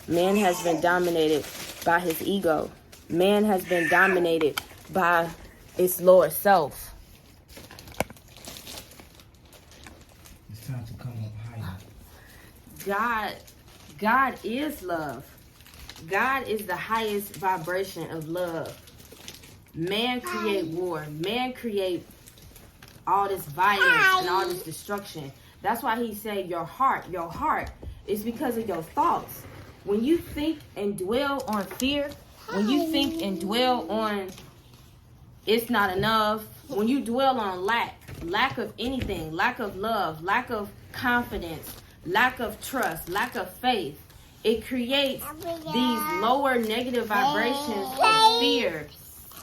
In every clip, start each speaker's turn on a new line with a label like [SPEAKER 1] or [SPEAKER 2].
[SPEAKER 1] Man has been dominated by his ego. Man has been dominated by its lower self.
[SPEAKER 2] It's time to come up higher.
[SPEAKER 1] God is love. God is the highest vibration of love. Man create war. Man create all this violence and all this destruction. That's why he said your heart is because of your thoughts. When you think and dwell on fear, when you think and dwell on it's not enough, when you dwell on lack of anything, lack of love, lack of confidence, lack of trust, lack of faith, it creates these lower negative vibrations of fear,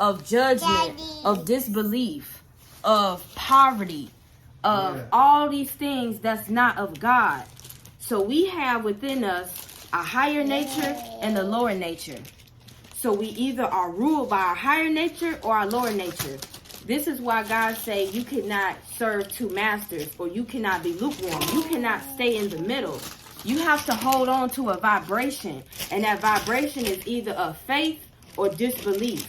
[SPEAKER 1] of judgment, of disbelief, of poverty, of all these things that's not of God. So we have within us a higher nature and a lower nature. So we either are ruled by our higher nature or our lower nature. This is why God say you cannot serve two masters, or you cannot be lukewarm. You cannot stay in the middle. You have to hold on to a vibration, and that vibration is either of faith or disbelief.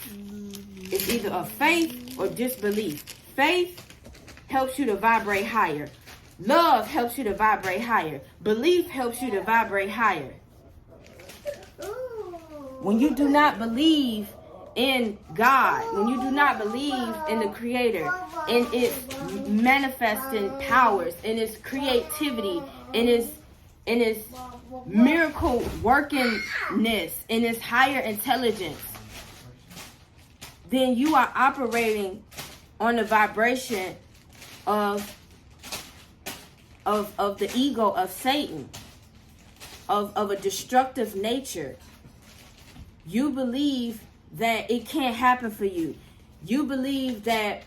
[SPEAKER 1] It's either of faith or disbelief. Faith helps you to vibrate higher. Love helps you to vibrate higher. Belief helps you to vibrate higher. When you do not believe in God, when you do not believe in the Creator, in its manifesting powers, in its creativity, in its miracle workingness, in its higher intelligence, then you are operating on the vibration of the ego of Satan, of a destructive nature. You believe that it can't happen for you. You believe that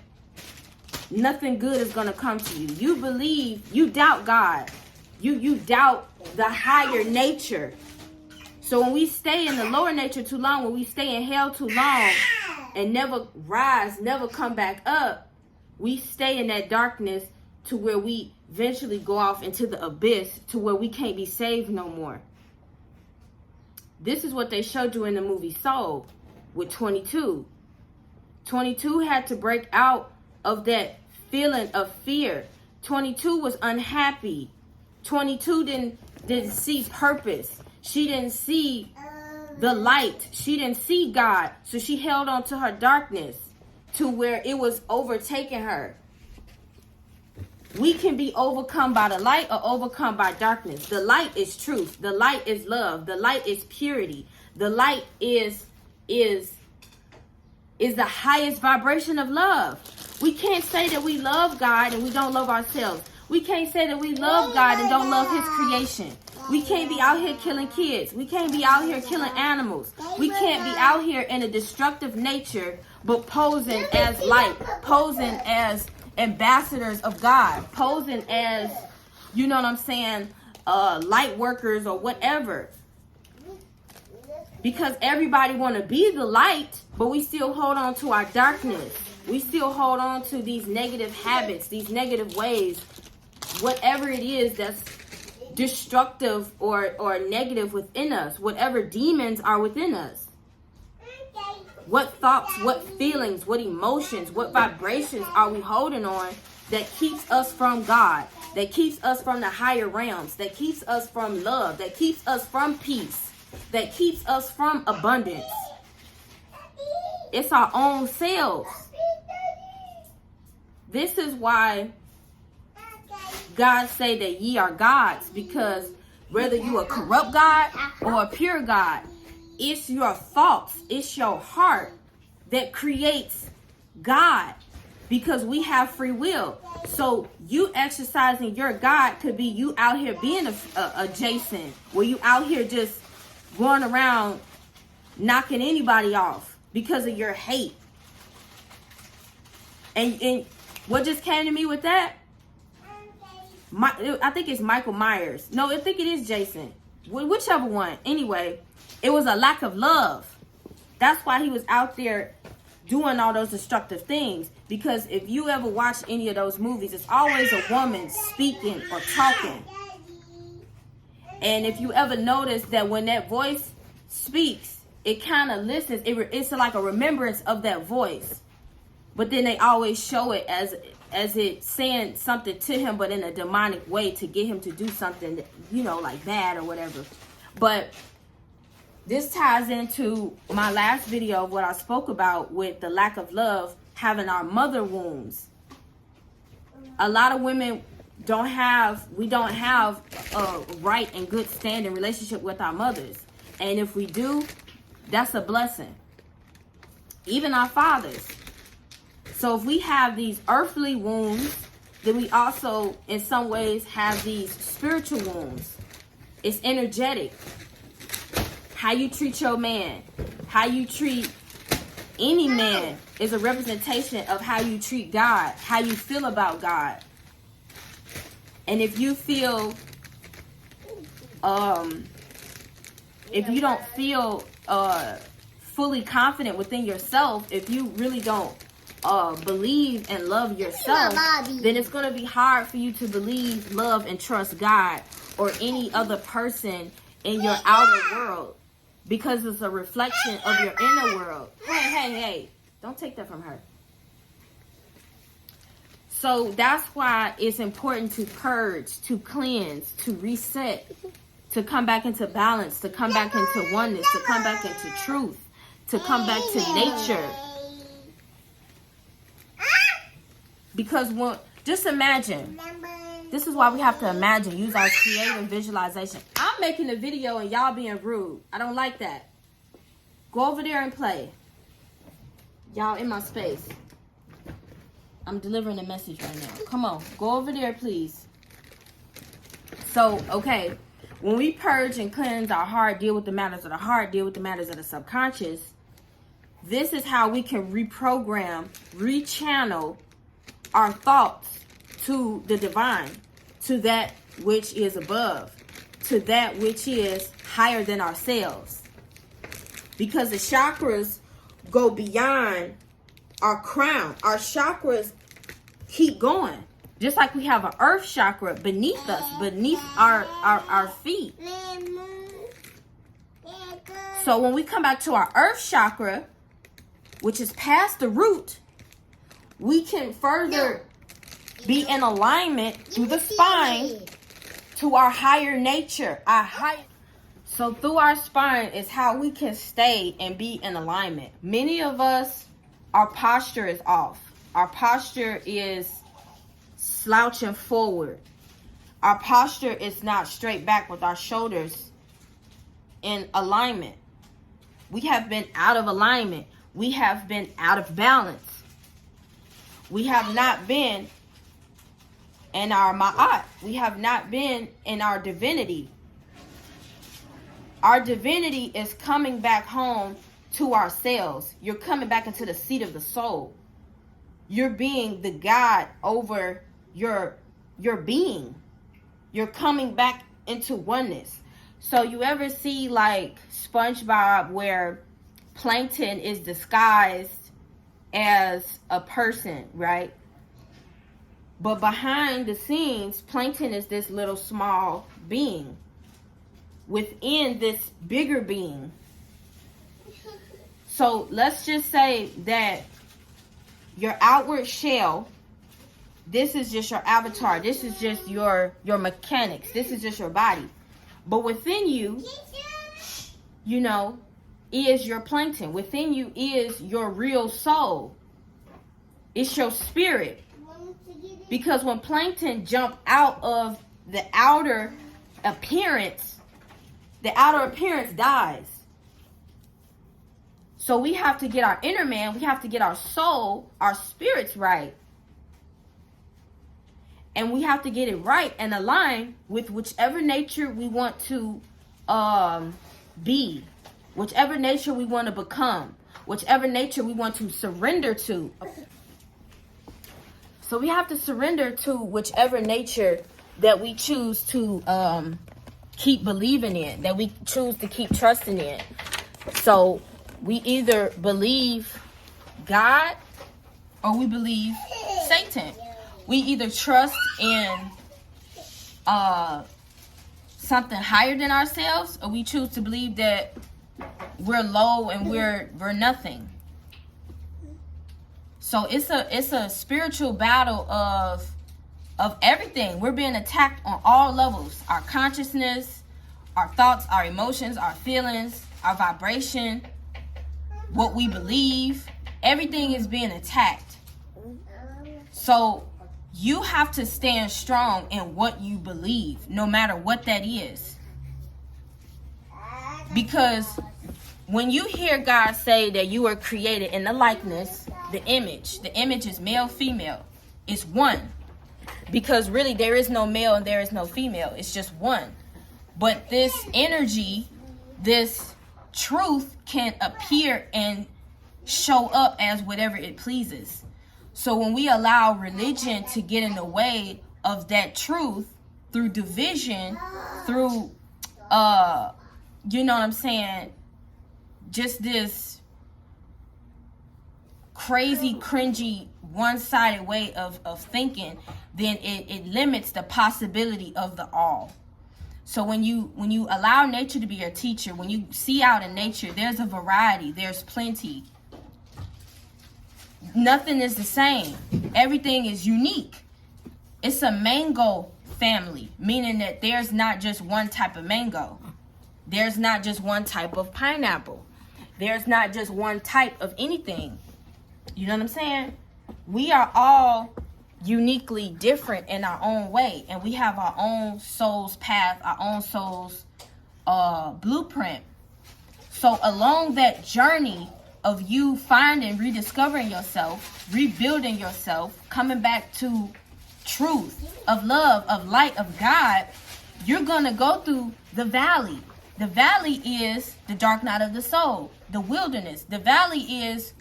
[SPEAKER 1] nothing good is going to come to you. You believe, you doubt God. You doubt the higher nature. So when we stay in the lower nature too long, when we stay in hell too long and never rise, never come back up, we stay in that darkness to where we eventually go off into the abyss, to where we can't be saved no more. This is what they showed you in the movie Soul with 22. 22 had to break out of that feeling of fear. 22 was unhappy. 22 didn't see purpose. She didn't see the light. She didn't see God. So she held on to her darkness to where it was overtaking her. We can be overcome by the light or overcome by darkness. The light is truth. The light is love. The light is purity. The light is the highest vibration of love. We can't say that we love God and we don't love ourselves. We can't say that we love God and don't love his creation. We can't be out here killing kids. We can't be out here killing animals. We can't be out here in a destructive nature, but posing as light, posing as ambassadors of God, posing as, you know what I'm saying, light workers or whatever. Because everybody want to be the light, but we still hold on to our darkness. We still hold on to these negative habits, these negative ways, whatever it is that's destructive or negative within us, whatever demons are within us. What thoughts, what feelings, what emotions, what vibrations are we holding on that keeps us from God, that keeps us from the higher realms, that keeps us from love, that keeps us from peace, that keeps us from abundance? It's our own selves. This is why God say that ye are gods, because whether you a corrupt God or a pure God, it's your thoughts, it's your heart that creates God, because we have free will. So you exercising your God could be you out here being a Jason, where you out here just going around knocking anybody off because of your hate. And what just came to me with that? I think it's Michael Myers. No, I think it is Jason. Whichever one. Anyway, it was a lack of love. That's why he was out there doing all those destructive things. Because if you ever watch any of those movies, it's always a woman speaking or talking. And if you ever notice that when that voice speaks, it kind of listens. It's like a remembrance of that voice. But then they always show it as it saying something to him, but in a demonic way to get him to do something, you know, like bad or whatever. But this ties into my last video of what I spoke about with the lack of love, having our mother wounds. A lot of women don't have a right and good standing relationship with our mothers. And if we do, that's a blessing. Even our fathers. So if we have these earthly wounds, then we also, in some ways, have these spiritual wounds. It's energetic. How you treat your man, how you treat any man is a representation of how you treat God, how you feel about God. And if you feel, if you don't feel fully confident within yourself, if you really don't believe and love yourself, then it's going to be hard for you to believe, love, and trust God or any other person in your outer world, because it's a reflection of your inner world. Hey, don't take that from her. So that's why it's important to purge, to cleanse, to reset, to come back into balance, to come back into oneness, to come back into truth, to come back to nature. Because just imagine, this is why we have to imagine, use our creative visualization. I'm making a video and y'all being rude. I don't like that. Go over there and play. Y'all in my space. I'm delivering a message right now. Come on, go over there, please. So, okay, when we purge and cleanse our heart, deal with the matters of the heart, deal with the matters of the subconscious, this is how we can reprogram, rechannel our thoughts to the divine, to that which is above, to that which is higher than ourselves. Because the chakras go beyond our crown. Our chakras keep going. Just like we have an earth chakra beneath us, beneath our feet. So when we come back to our earth chakra, which is past the root, we can further be in alignment through the spine to our higher nature, So through our spine is how we can stay and be in alignment. Many of us, our posture is off. Our posture is slouching forward. Our posture is not straight back with our shoulders in alignment. We have been out of alignment. We have been out of balance. We have not been in our ma'at. We have not been in our divinity. Our divinity is coming back home to ourselves. You're coming back into the seat of the soul. You're being the God over your being. You're coming back into oneness. So you ever see like SpongeBob where plankton is disguised as a person, right? But behind the scenes, plankton is this little small being within this bigger being. So let's just say that your outward shell, this is just your avatar. This is just your mechanics. This is just your body. But within you, you know, is your plankton. Within you is your real soul. It's your spirit. Because when plankton jump out of the outer appearance dies. So we have to get our inner man, we have to get our soul, our spirits right. And we have to get it right and align with whichever nature we want to be, whichever nature we want to become, whichever nature we want to surrender to. So we have to surrender to whichever nature that we choose to keep believing in, that we choose to keep trusting in. So we either believe God or we believe Satan. We either trust in something higher than ourselves, or we choose to believe that we're low and we're nothing. So it's a spiritual battle of everything. We're being attacked on all levels. Our consciousness, our thoughts, our emotions, our feelings, our vibration, what we believe. Everything is being attacked. So you have to stand strong in what you believe, no matter what that is. Because when you hear God say that you are created in the likeness, the image is male, female. It's one. Because really there is no male and there is no female. It's just one. But this energy, this truth can appear and show up as whatever it pleases. So when we allow religion to get in the way of that truth through division, through, you know what I'm saying, just this crazy, cringy, one-sided way of thinking, then it limits the possibility of the all. So when you allow nature to be your teacher, when you see out in nature, there's a variety, there's plenty. Nothing is the same. Everything is unique. It's a mango family, meaning that there's not just one type of mango. There's not just one type of pineapple. There's not just one type of anything. You know what I'm saying? We are all uniquely different in our own way, and we have our own soul's path, our own soul's blueprint. So along that journey of you finding, rediscovering yourself, rebuilding yourself, coming back to truth, of love, of light, of God, you're gonna go through the valley. The valley is the dark night of the soul, the wilderness. The valley is,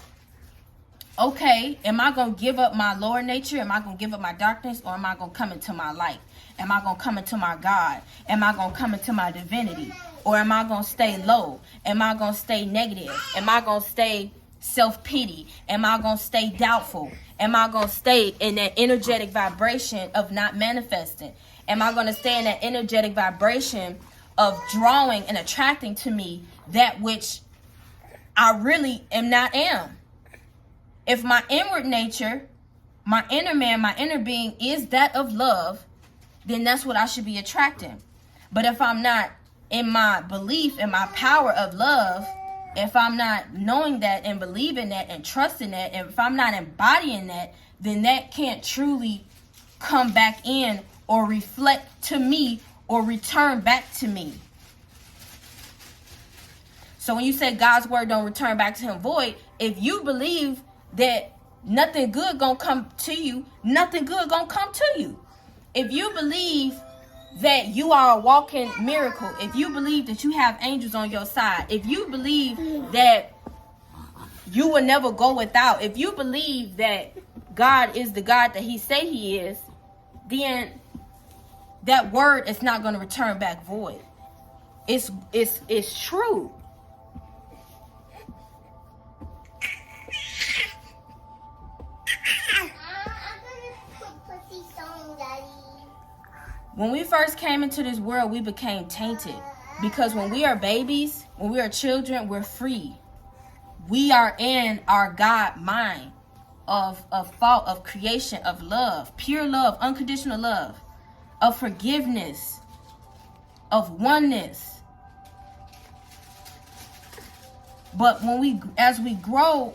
[SPEAKER 1] okay, am I going to give up my lower nature? Am I going to give up my darkness? Or am I going to come into my light? Am I going to come into my God? Am I going to come into my divinity? Or am I going to stay low? Am I going to stay negative? Am I going to stay self-pity? Am I going to stay doubtful? Am I going to stay in that energetic vibration of not manifesting? Am I going to stay in that energetic vibration of drawing and attracting to me that which I really am? If my inward nature, my inner man, my inner being is that of love, then that's what I should be attracting. But if I'm not in my belief and my power of love, if I'm not knowing that and believing that and trusting that, and if I'm not embodying that, then that can't truly come back in or reflect to me or return back to me. So when you say God's word don't return back to him void, if you believe that nothing good gonna come to you, nothing good gonna come to you. If you believe that you are a walking miracle, if you believe that you have angels on your side, if you believe that you will never go without, if you believe that God is the God that he say he is, then that word is not going to return back void. It's true. When we first came into this world, we became tainted. Because when we are babies, when we are children, we're free. We are in our God mind of thought, of creation, of love, pure love, unconditional love, of forgiveness, of oneness. But as we grow,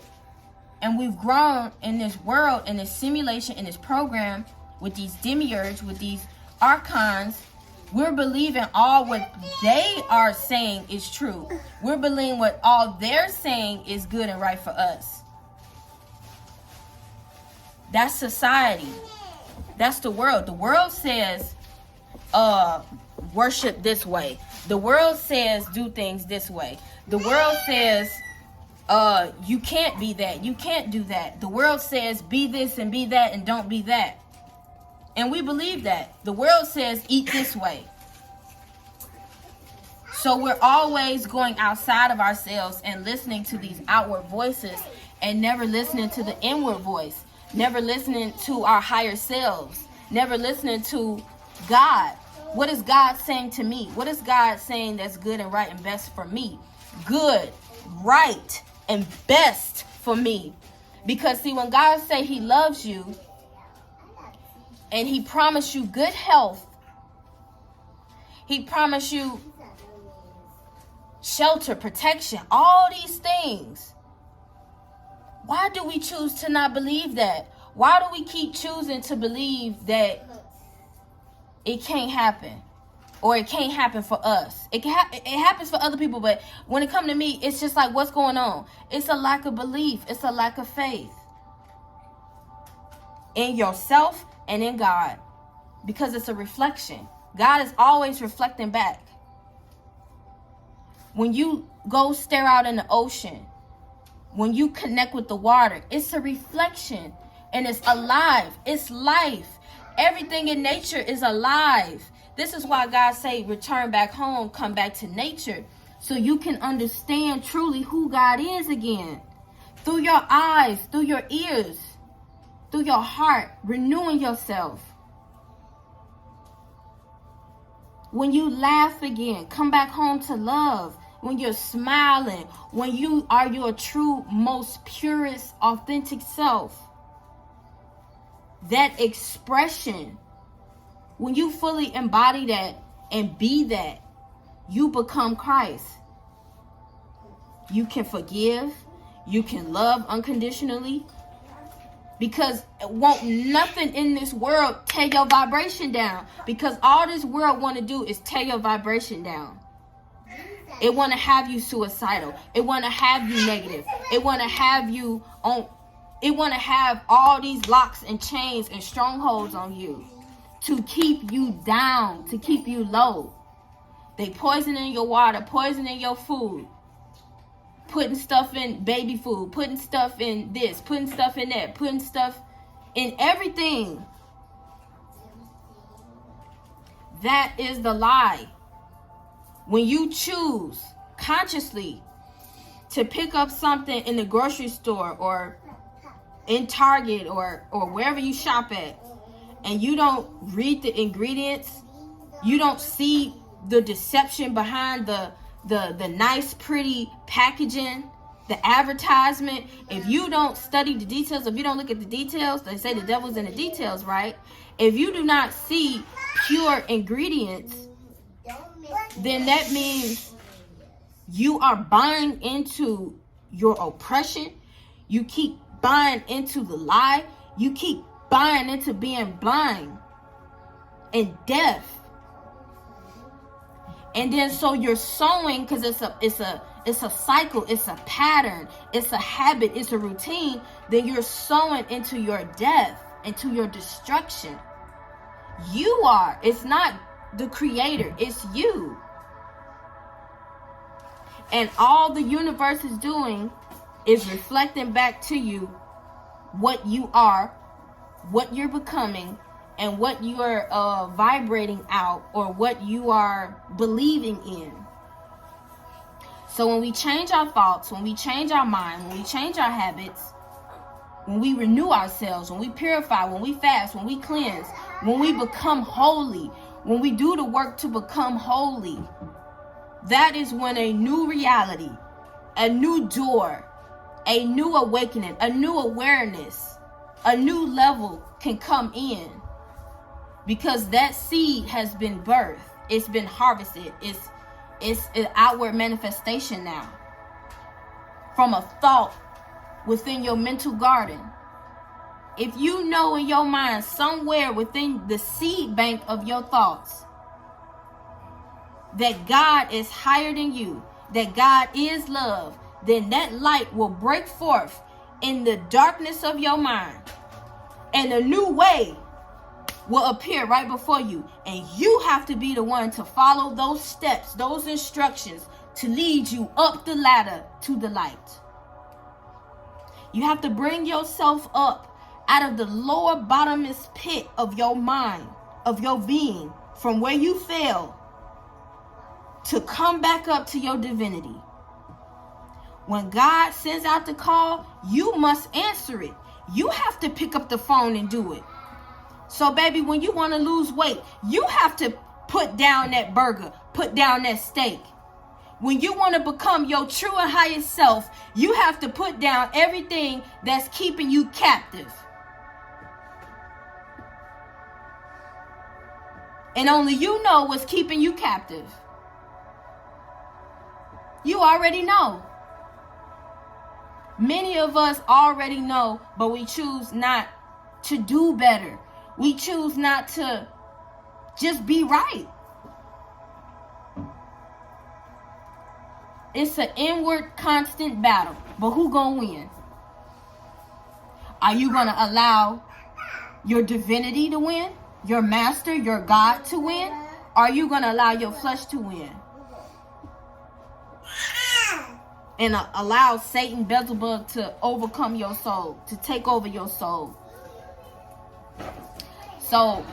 [SPEAKER 1] and we've grown in this world, in this simulation, in this program, with these demiurges, with these archons, we're believing all what they are saying is true. We're believing what all they're saying is good and right for us. That's society. That's the world. The world says, worship this way. The world says, do things this way. The world says, you can't be that. You can't do that. The world says, be this and be that and don't be that. And we believe that. The world says, eat this way. So we're always going outside of ourselves and listening to these outward voices and never listening to the inward voice. Never listening to our higher selves. Never listening to God. What is God saying to me? What is God saying that's good and right and best for me? Good, right, and best for me. Because see, when God say he loves you and he promised you good health, he promised you shelter, protection, all these things. Why do we choose to not believe that? Why do we keep choosing to believe that it can't happen? Or it can't happen for us. It happens for other people, but when it comes to me, it's just like, what's going on? It's a lack of belief. It's a lack of faith in yourself and in God, because it's a reflection. God is always reflecting back. When you go stare out in the ocean, when you connect with the water, it's a reflection, and it's alive. It's life. Everything in nature is alive. This is why God say, return back home, come back to nature, so you can understand truly who God is again. Through your eyes, through your ears, through your heart, renewing yourself. When you laugh again, come back home to love. When you're smiling, when you are your true, most purest, authentic self. That expression, when you fully embody that and be that, you become Christ. You can forgive. You can love unconditionally. Because won't nothing in this world tear your vibration down. Because all this world want to do is tear your vibration down. It want to have you suicidal. It want to have you negative. It want to have you on. It want to have all these locks and chains and strongholds on you to keep you down, to keep you low. They poisoning your water, poisoning your food, putting stuff in baby food, putting stuff in this, putting stuff in that, putting stuff in everything. That is the lie. When you choose consciously to pick up something in the grocery store or in Target or wherever you shop at, and you don't read the ingredients, you don't see the deception behind the nice, pretty packaging, the advertisement, if you don't study the details, if you don't look at the details, they say the devil's in the details, right? If you do not see pure ingredients, then that means you are buying into your oppression. You keep buying into the lie. You keep buying into being blind and deaf. And then so you're sowing, because it's a cycle, it's a pattern, it's a habit, it's a routine. Then you're sowing into your death, into your destruction. You are. It's not the creator, it's you. And all the universe is doing is reflecting back to you what you are, what you're becoming, and what you are vibrating out, or what you are believing in. So when we change our thoughts, when we change our mind, when we change our habits, when we renew ourselves, when we purify, when we fast, when we cleanse, when we become holy, when we do the work to become holy, that is when a new reality, a new door, a new awakening, a new awareness, a new level can come in. Because that seed has been birthed. It's been harvested. It's an outward manifestation now. From a thought within your mental garden. If you know in your mind, somewhere within the seed bank of your thoughts, that God is higher than you, that God is love, then that light will break forth in the darkness of your mind, and a new way will appear right before you. And you have to be the one to follow those steps, those instructions, to lead you up the ladder to the light. You have to bring yourself up out of the lower bottomless pit of your mind, of your being, from where you fell, to come back up to your divinity. When God sends out the call, you must answer it. You have to pick up the phone and do it. So baby, when you want to lose weight, you have to put down that burger, put down that steak. When you want to become your true and highest self, you have to put down everything that's keeping you captive. And only you know what's keeping you captive. You already know. Many of us already know, but we choose not to do better. We choose not to just be right. It's an inward constant battle. But who gonna win? Are you gonna allow your divinity to win? Your master, your God to win? Or are you gonna allow your flesh to win? And allow Satan, Beelzebub, to overcome your soul, to take over your soul. So,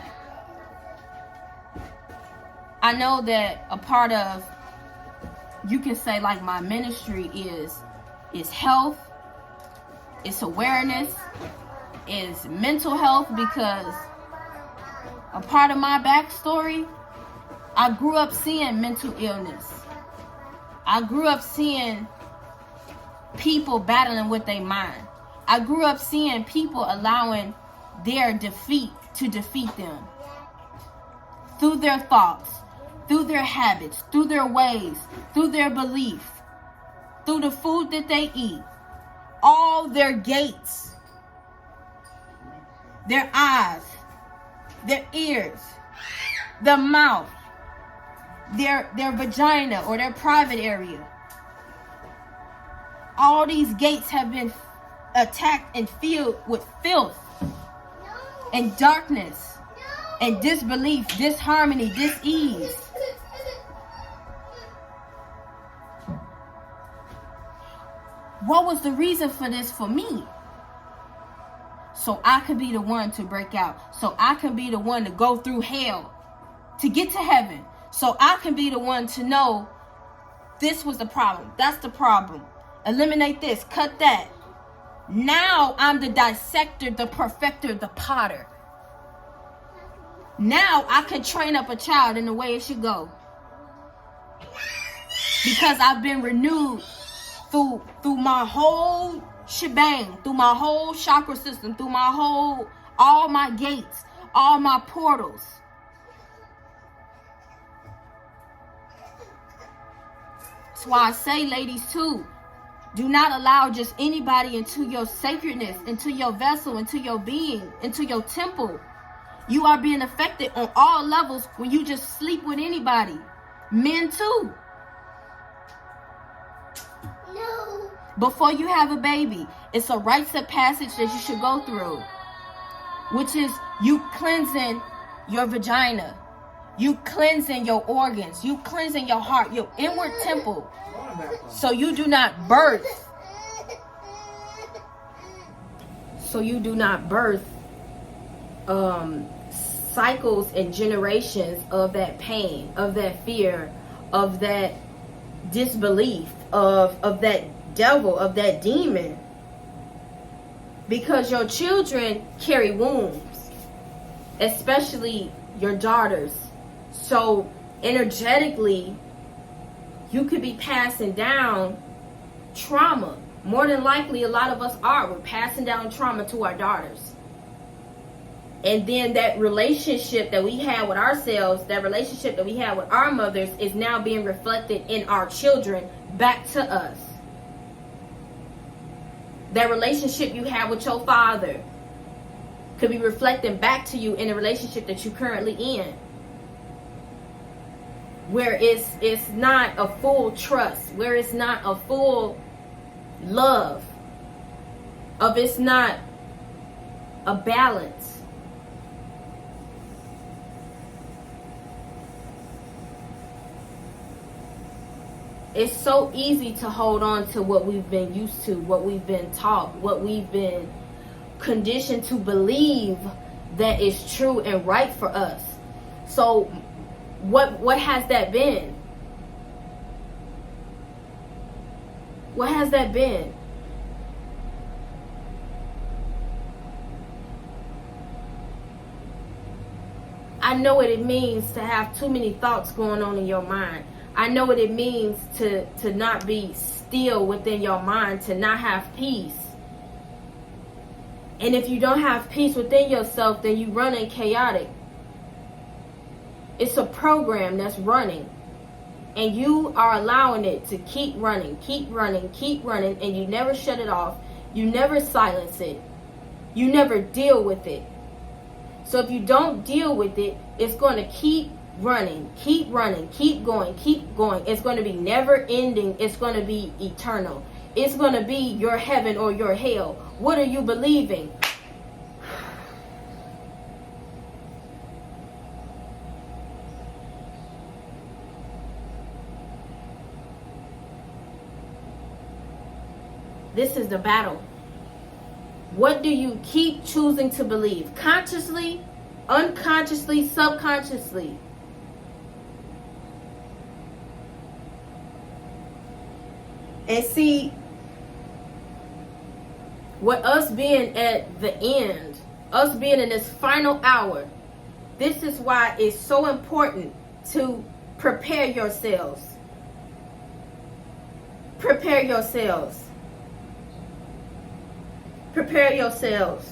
[SPEAKER 1] I know that a part of, you can say like my ministry is health, it's awareness, is mental health, because a part of my backstory, I grew up seeing mental illness. I grew up seeing people battling with their mind. I grew up seeing people allowing their defeat to defeat them. Through their thoughts, through their habits, through their ways, through their belief, through the food that they eat. All their gates, their eyes, their ears, the mouth, their vagina or their private area. All these gates have been attacked and filled with filth and darkness and disbelief, disharmony, dis-ease. What was the reason for this for me? So I could be the one to break out. So I can be the one to go through hell to get to heaven. So I can be the one to know this was the problem. That's the problem. Eliminate this. Cut that. Now I'm the dissector, the perfecter, the potter. Now I can train up a child in the way it should go. Because I've been renewed through my whole shebang, through my whole chakra system, through all my gates, all my portals. That's why I say, ladies, too, do not allow just anybody into your sacredness, into your vessel, into your being, into your temple. You are being affected on all levels when you just sleep with anybody. Men too. No. Before you have a baby, it's a rites of passage that you should go through, which is you cleansing your vagina, you cleansing your organs, you cleansing your heart, your inward temple, so you do not birth. Cycles and generations of that pain, of that fear, of that disbelief, of that devil, of that demon. Because your children carry wounds, especially your daughters. So energetically, you could be passing down trauma. More than likely, a lot of us are. We're passing down trauma to our daughters. And then that relationship that we have with ourselves, that relationship that we have with our mothers, is now being reflected in our children back to us. That relationship you have with your father could be reflecting back to you in a relationship that you're currently in, where it's not a full trust, where it's not a full love, it's not a balance. It's so easy to hold on to what we've been used to, what we've been taught, what we've been conditioned to believe that is true and right for us. So what has that been? What has that been? I know what it means to have too many thoughts going on in your mind. I know what it means to not be still within your mind, to not have peace. And if you don't have peace within yourself, then you running chaotic. It's a program that's running. And you are allowing it to keep running, and you never shut it off. You never silence it. You never deal with it. So if you don't deal with it, it's going to keep running, keep going. It's going to be never ending. It's going to be eternal. It's going to be your heaven or your hell. What are you believing? This is the battle. What do you keep choosing to believe? Consciously, unconsciously, subconsciously. And see, with us being at the end, us being in this final hour, this is why it's so important to prepare yourselves. Prepare yourselves. Prepare yourselves.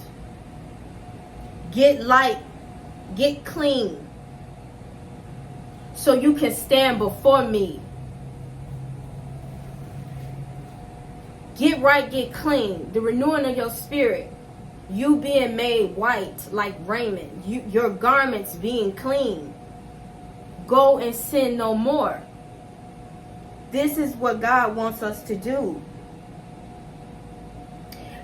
[SPEAKER 1] Get light. Get clean. So you can stand before me. Get right, get clean. The renewing of your spirit. You being made white like raiment. Your garments being clean. Go and sin no more. This is what God wants us to do.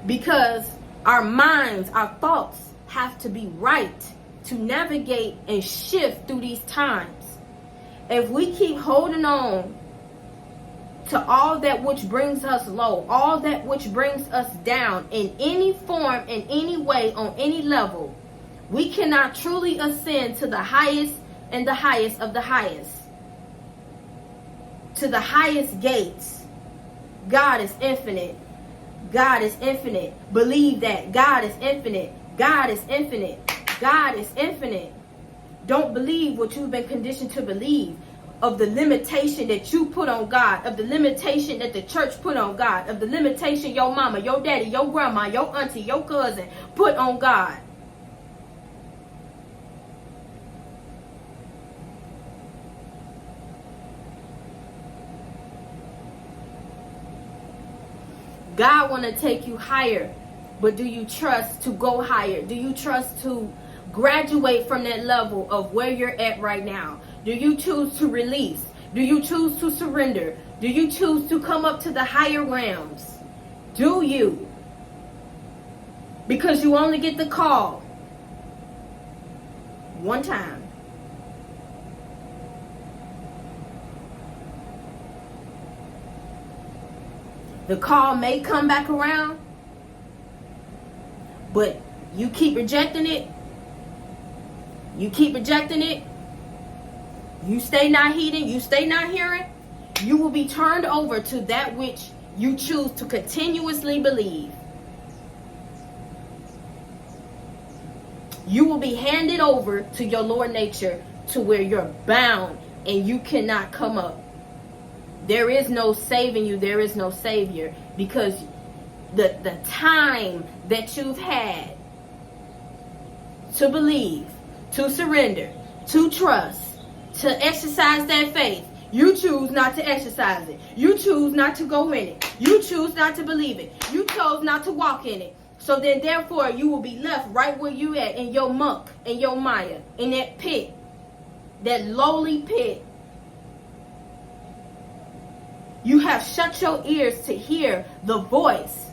[SPEAKER 1] Because our minds, our thoughts have to be right to navigate and shift through these times. If we keep holding on to all that which brings us low, all that which brings us down in any form, in any way, on any level, we cannot truly ascend to the highest and the highest of the highest. To the highest gates. God is infinite. God is infinite. Believe that. God is infinite. God is infinite. God is infinite. Don't believe what you've been conditioned to believe, of the limitation that you put on God, of the limitation that the church put on God, of the limitation your mama, your daddy, your grandma, your auntie, your cousin put on God. God want to take you higher, but do you trust to go higher? Do you trust to graduate from that level of where you're at right now? Do you choose to release? Do you choose to surrender? Do you choose to come up to the higher realms? Do you? Because you only get the call one time. The call may come back around, but you keep rejecting it. You keep rejecting it. You stay not heeding. You stay not hearing. You will be turned over to that which you choose to continuously believe. You will be handed over to your lower nature, to where you're bound and you cannot come up. There is no saving you. There is no savior, because the time that you've had to believe, to surrender, to trust, to exercise that faith, you choose not to exercise it. You choose not to go in it. You choose not to believe it. You chose not to walk in it. So then therefore you will be left right where you at, in your muck, in your mire, in that pit, that lowly pit. You have shut your ears to hear the voice.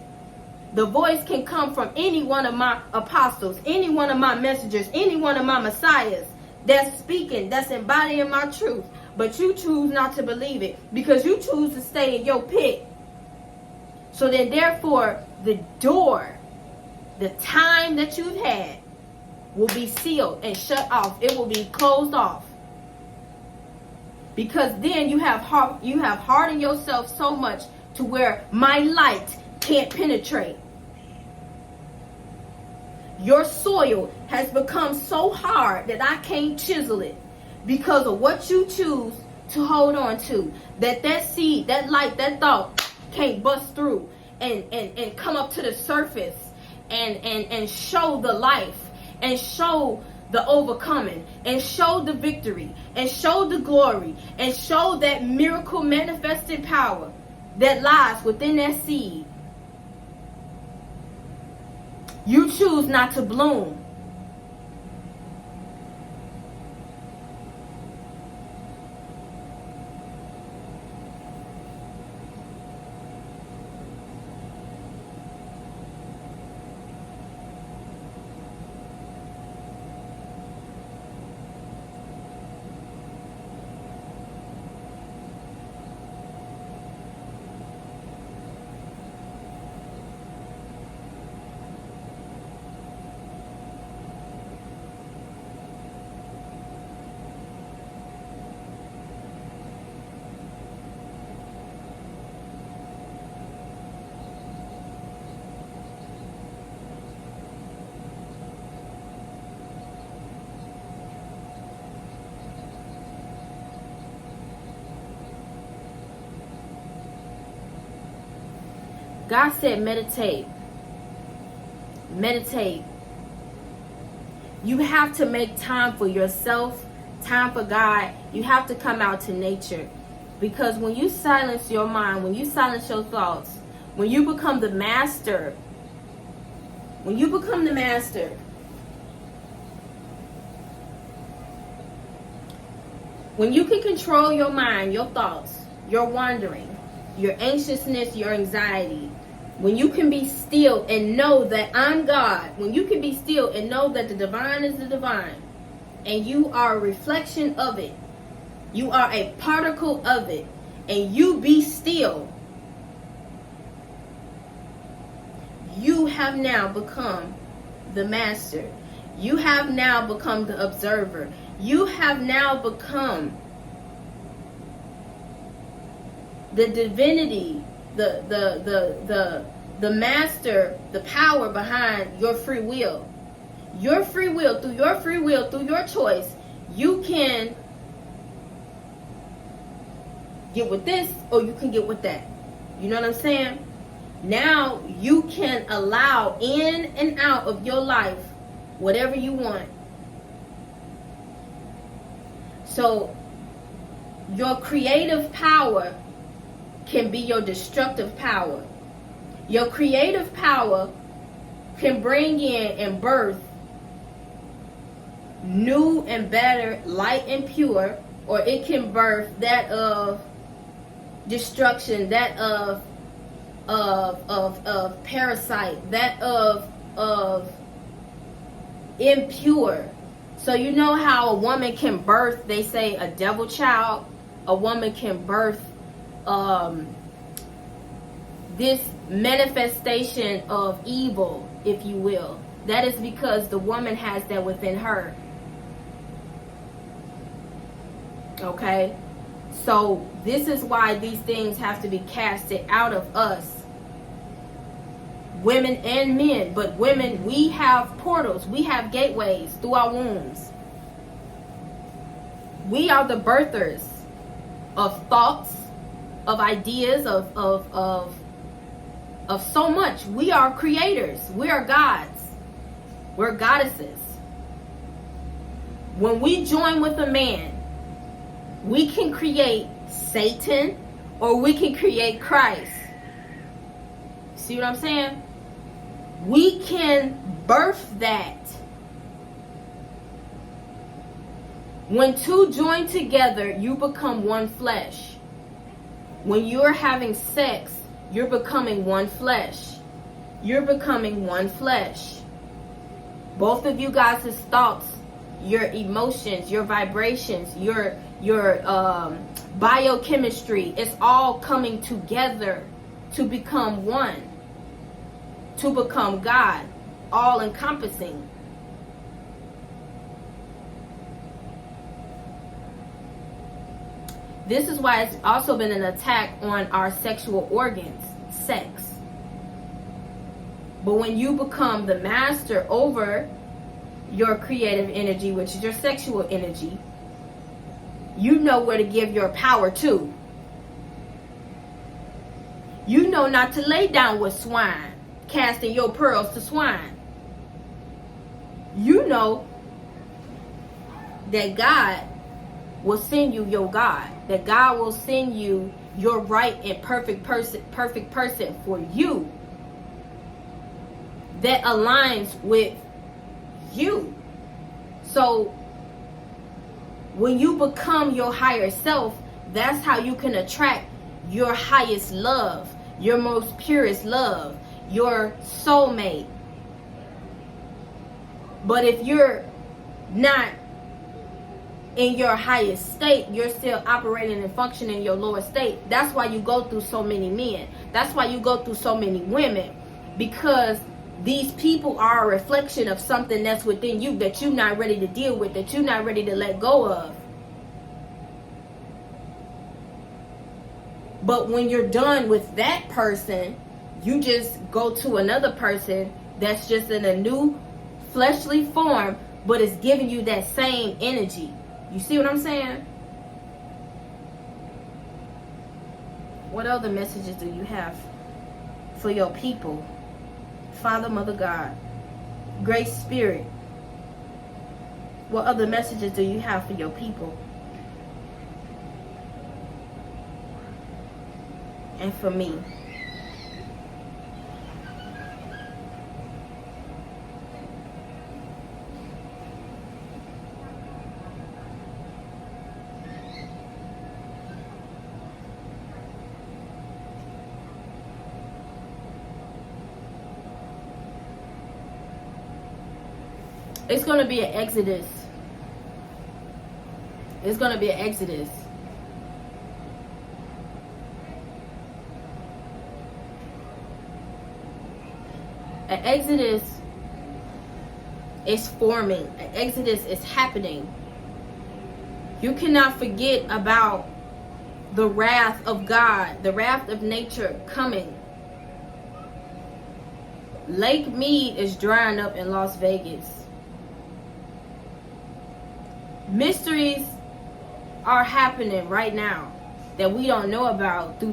[SPEAKER 1] The voice can come from any one of my apostles, any one of my messengers, any one of my messiahs that's speaking, that's embodying my truth. But you choose not to believe it, because you choose to stay in your pit. So then therefore the door, the time that you've had, will be sealed and shut off. It will be closed off. Because then you have hardened yourself so much to where my light can't penetrate. Your soil has become so hard that I can't chisel it because of what you choose to hold on to. That seed, that light, that thought can't bust through and come up to the surface and show the life and show the overcoming and show the victory and show the glory and show that miracle manifested power that lies within that seed. You choose not to bloom. God said meditate. Meditate. You have to make time for yourself, time for God. You have to come out to nature. Because when you silence your mind, when you silence your thoughts, when you become the master, when you can control your mind, your thoughts, your wandering, your anxiousness, your anxiety, when you can be still and know that I'm God, when you can be still and know that the divine is the divine, and you are a reflection of it, you are a particle of it, and you be still, you have now become the master. You have now become the observer. You have now become the divinity, the master, the power behind your free will. Your free will, through your choice, you can get with this or you can get with that. You know what I'm saying? Now you can allow in and out of your life whatever you want. So your creative power can be your destructive power. Your creative power can bring in and birth new and better, light and pure, or it can birth that of destruction, that of parasite, that of impure. So you know how a woman can birth, they say, a devil child. A woman can birth this manifestation of evil, if you will. That is because the woman has that within her. Okay? So this is why these things have to be casted out of us. Women and men. But women, we have portals. We have gateways through our wombs. We are the birthers of thoughts, of ideas, of so much. We are creators. We are gods. We're goddesses. When we join with a man, we can create Satan or we can create Christ. See what I'm saying? We can birth that. When two join together, you become one flesh. When you're having sex, you're becoming one flesh. You're becoming one flesh. Both of you guys' thoughts, your emotions, your vibrations, your biochemistry, it's all coming together to become one. To become God, all encompassing. This is why it's also been an attack on our sexual organs, sex. But when you become the master over your creative energy, which is your sexual energy, you know where to give your power to. You know not to lay down with swine, casting your pearls to swine. You know that God will send you your God. That God will send you your right and perfect person for you. That aligns with you. So when you become your higher self, that's how you can attract your highest love, your most purest love, your soulmate. But if you're not in your highest state, you're still operating and functioning in your lower state. That's why you go through so many men. That's why you go through so many women. Because these people are a reflection of something that's within you that you're not ready to deal with, that you're not ready to let go of. But when you're done with that person, you just go to another person that's just in a new fleshly form, but it's giving you that same energy. You see what I'm saying? What other messages do you have for your people? Father, Mother, God, Great Spirit, what other messages do you have for your people? And for me. It's going to be an exodus. It's going to be an exodus. An exodus is forming. An exodus is happening. You cannot forget about the wrath of God, the wrath of nature coming. Lake Mead is drying up in Las Vegas. Mysteries are happening right now that we don't know about through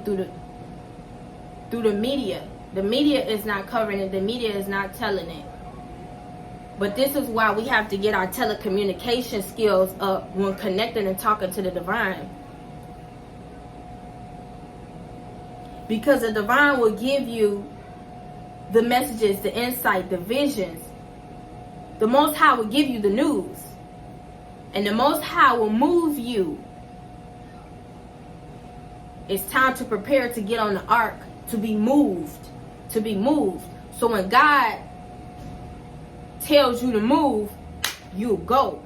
[SPEAKER 1] the media. The media is not covering it. The media is not telling it. But this is why we have to get our telecommunication skills up when connecting and talking to the divine. Because the divine will give you the messages, the insight, the visions. The Most High will give you the news. And the Most High will move you. It's time to prepare to get on the ark, to be moved. To be moved. So when God tells you to move, you go.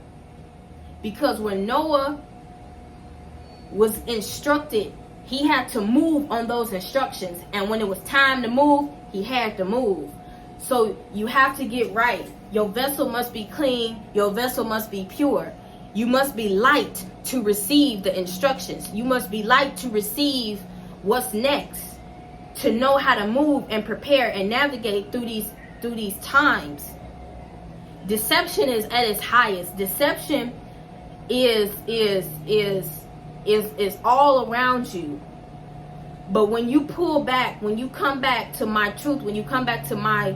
[SPEAKER 1] Because when Noah was instructed, he had to move on those instructions. And when it was time to move, he had to move. So you have to get right. Your vessel must be clean. Your vessel must be pure. You must be light to receive the instructions. You must be light to receive what's next. To know how to move and prepare and navigate through these times. Deception is at its highest. Deception is all around you. But when you pull back, when you come back to my truth, when you come back to my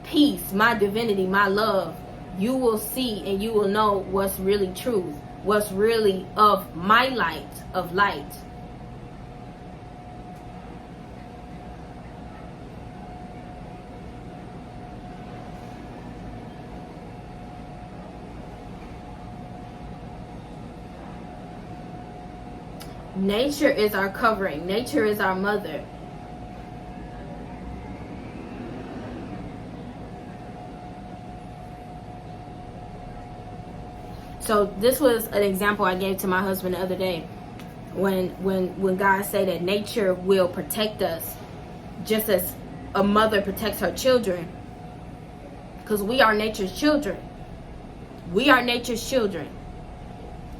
[SPEAKER 1] peace, my divinity, my love, you will see and you will know what's really truth, what's really of my light, of light. Nature is our covering. Nature is our mother. So this was an example I gave to my husband the other day. When God said that nature will protect us just as a mother protects her children. Because we are nature's children. We are nature's children.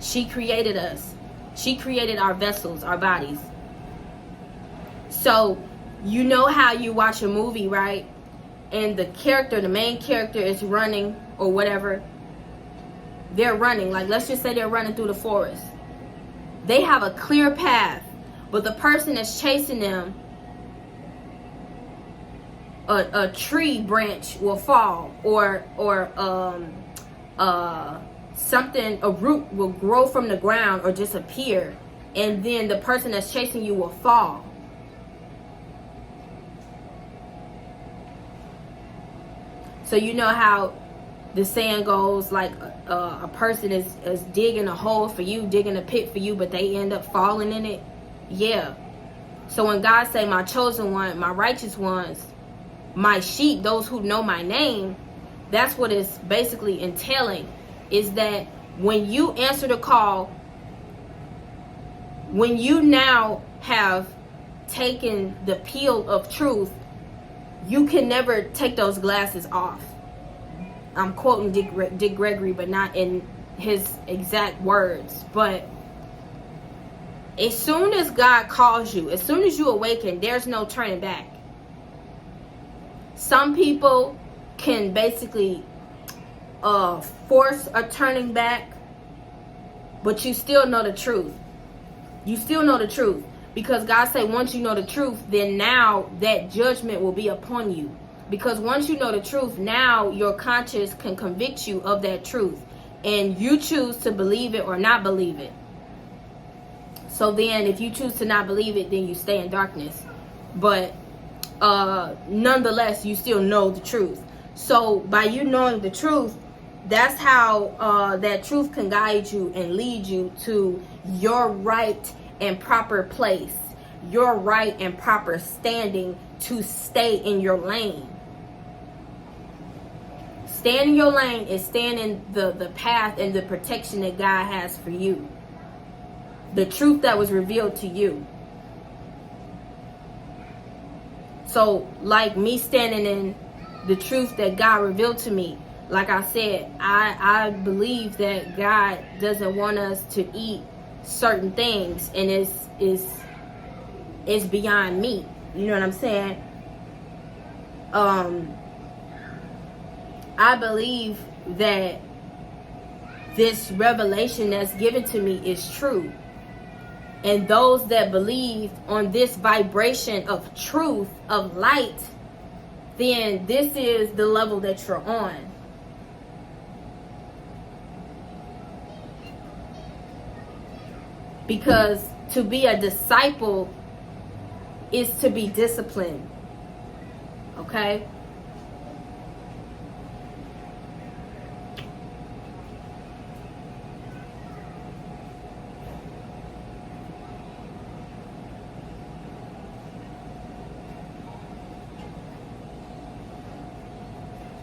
[SPEAKER 1] She created us. She created our vessels, our bodies. So, you know how you watch a movie, right? and the main character is running or whatever, they're running, like let's just say they're running through the forest. They have a clear path, but the person that's chasing them, a tree branch will fall, or something, a root will grow from the ground or just appear, and then the person that's chasing you will fall. So you know how the saying goes, like a person is digging a hole for you, digging a pit for you, but they end up falling in it. Yeah. So when God say, my chosen one, my righteous ones, my sheep, those who know my name, that's what it's basically entailing, is that when you answer the call, when you now have taken the peel of truth, you can never take those glasses off. I'm quoting Dick Gregory, but not in his exact words. But as soon as God calls you, as soon as you awaken, there's no turning back. Some people can basically force a turning back, but you still know the truth. You still know the truth, because God said once you know the truth, then now that judgment will be upon you. Because once you know the truth, now your conscience can convict you of that truth, and you choose to believe it or not believe it. So then if you choose to not believe it, then you stay in darkness. But nonetheless, you still know the truth. So by you knowing the truth, that's how that truth can guide you and lead you to your right and proper place, your right and proper standing to stay in your lane. Staying in your lane is staying in the path and the protection that God has for you. The truth that was revealed to you. So like me standing in the truth that God revealed to me, like I said, I believe that God doesn't want us to eat certain things, and it's beyond me. You know what I'm saying? I believe that this revelation that's given to me is true. And those that believe on this vibration of truth, of light, then this is the level that you're on. Because to be a disciple is to be disciplined. Okay?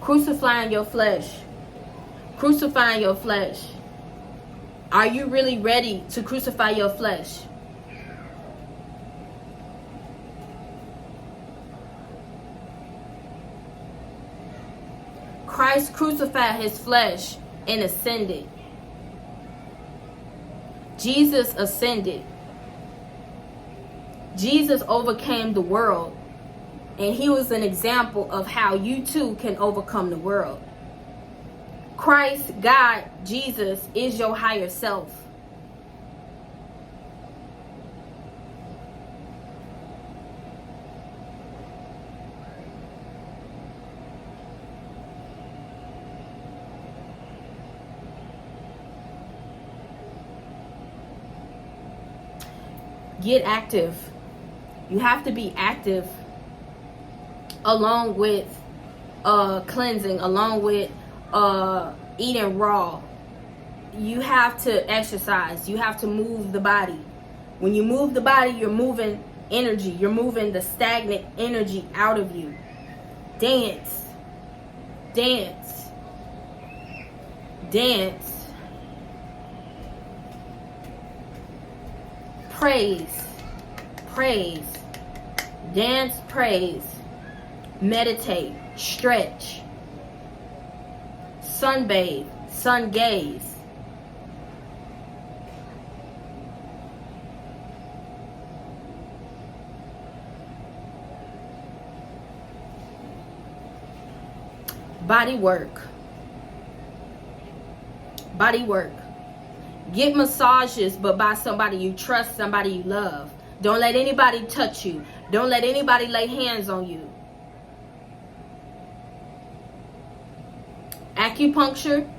[SPEAKER 1] Crucifying your flesh. Crucifying your flesh. Are you really ready to crucify your flesh? Christ crucified his flesh and ascended. Jesus ascended. Jesus overcame the world. And he was an example of how you too can overcome the world. Christ, God, Jesus is your higher self. Get active. You have to be active along with cleansing, along with eating raw. You have to exercise. You have to move the body. When you move the body, you're moving energy. You're moving the stagnant energy out of you. Dance. Dance. Dance. Praise. Praise. Dance, praise. Meditate. Stretch. Sunbathe. Sun gaze. Body work. Body work. Get massages, but by somebody you trust, somebody you love. Don't let anybody touch you. Don't let anybody lay hands on you. Acupuncture,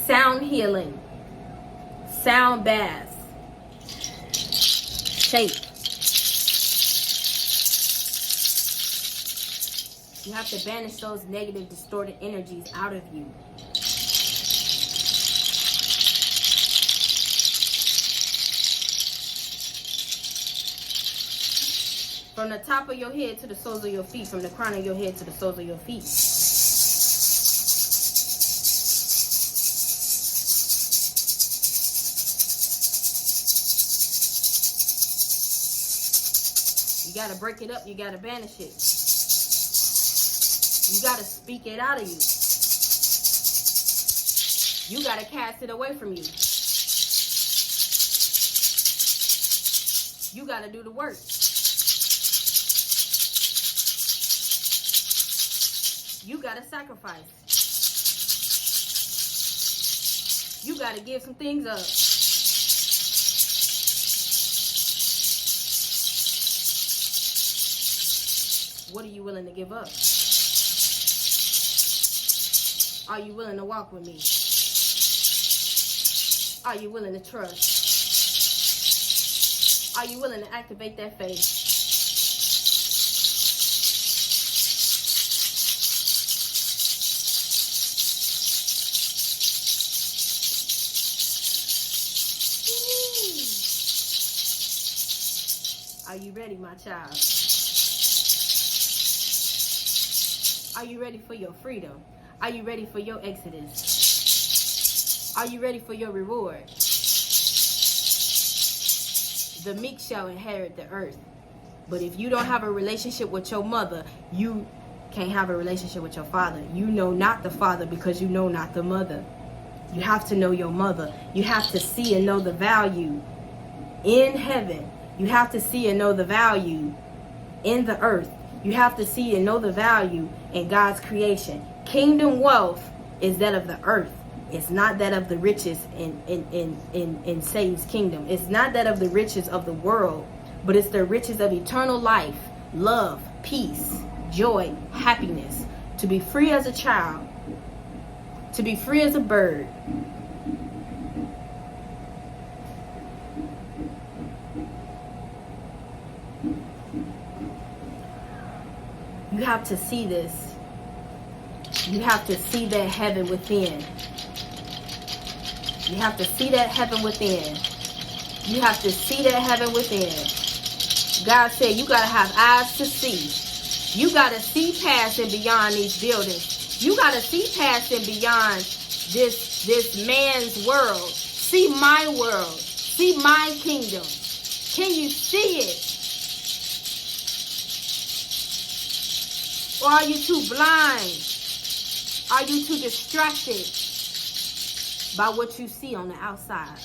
[SPEAKER 1] sound healing, sound baths, shape. You have to banish those negative, distorted energies out of you. From the top of your head to the soles of your feet. From the crown of your head to the soles of your feet. You got to break it up. You got to banish it. You got to speak it out of you. You got to cast it away from you. You got to do the work. You got to sacrifice. You got to give some things up. What are you willing to give up? Are you willing to walk with me? Are you willing to trust? Are you willing to activate that faith? Are you ready, my child? Are you ready for your freedom? Are you ready for your exodus? Are you ready for your reward? The meek shall inherit the earth. But if you don't have a relationship with your mother, you can't have a relationship with your father. You know not the father because you know not the mother. You have to know your mother. You have to see and know the value in heaven. You have to see and know the value in the earth. You have to see and know the value in God's creation. Kingdom wealth is that of the earth. It's not that of the riches in Satan's kingdom. It's not that of the riches of the world, but it's the riches of eternal life, love, peace, joy, happiness. To be free as a child, to be free as a bird. You have to see this. You have to see that heaven within. You have to see that heaven within. You have to see that heaven within. God said you got to have eyes to see. You got to see past and beyond these buildings. You got to see past and beyond this man's world. See my world. See my kingdom. Can you see it? Or are you too blind? Are you too distracted by what you see on the outside?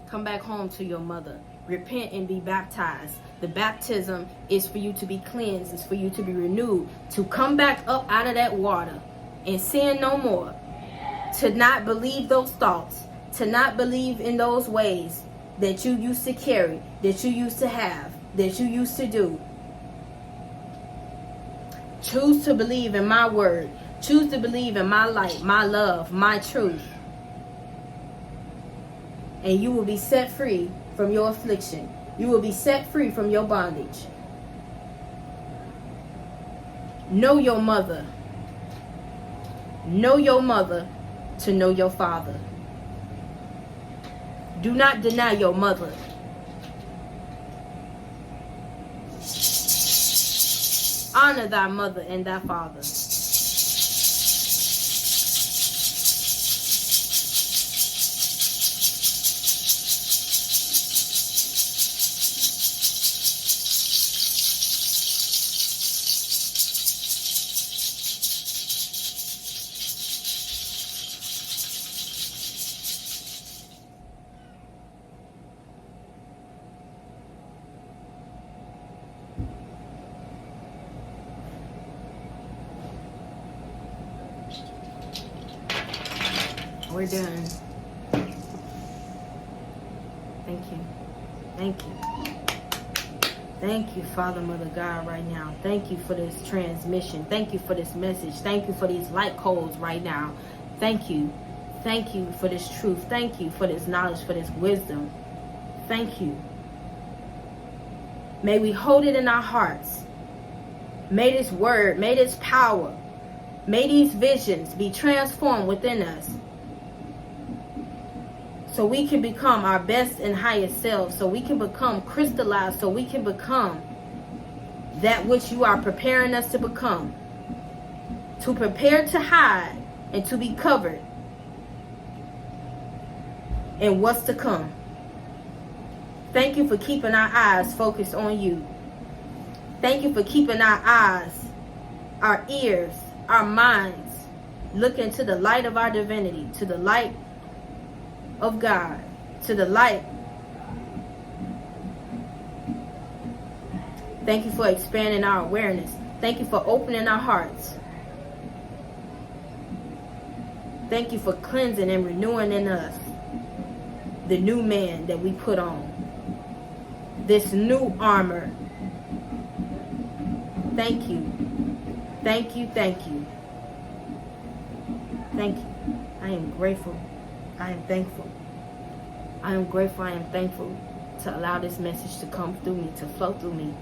[SPEAKER 1] Come back home to your mother. Repent and be baptized. The baptism is for you to be cleansed. It's for you to be renewed. To come back up out of that water and sin no more. To not believe those thoughts. To not believe in those ways that you used to carry, that you used to have, that you used to do. Choose to believe in my word. Choose to believe in my light, my love, my truth. And you will be set free from your affliction. You will be set free from your bondage. Know your mother. Know your mother to know your father. Do not deny your mother. Honor thy mother and thy father. We're done. Thank you. Thank you. Thank you, Father, Mother God, right now. Thank you for this transmission. Thank you for this message. Thank you for these light codes right now. Thank you. Thank you for this truth. Thank you for this knowledge, for this wisdom. Thank you. May we hold it in our hearts. May this word, may this power, may these visions be transformed within us, so we can become our best and highest selves, so we can become crystallized, so we can become that which you are preparing us to become, to prepare to hide and to be covered in what's to come. Thank you for keeping our eyes focused on you. Thank you for keeping our eyes, our ears, our minds looking to the light of our divinity, to the light of God, to the light. Thank you for expanding our awareness. Thank you for opening our hearts. Thank you for cleansing and renewing in us the new man that we put on, this new armor. Thank you. Thank you. Thank you. Thank you. I am grateful. I am thankful. I am grateful. I am thankful to allow this message to come through me, to flow through me.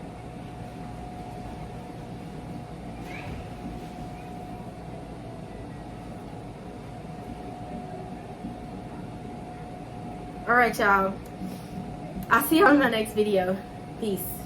[SPEAKER 1] All right, y'all. I'll see you on my next video. Peace.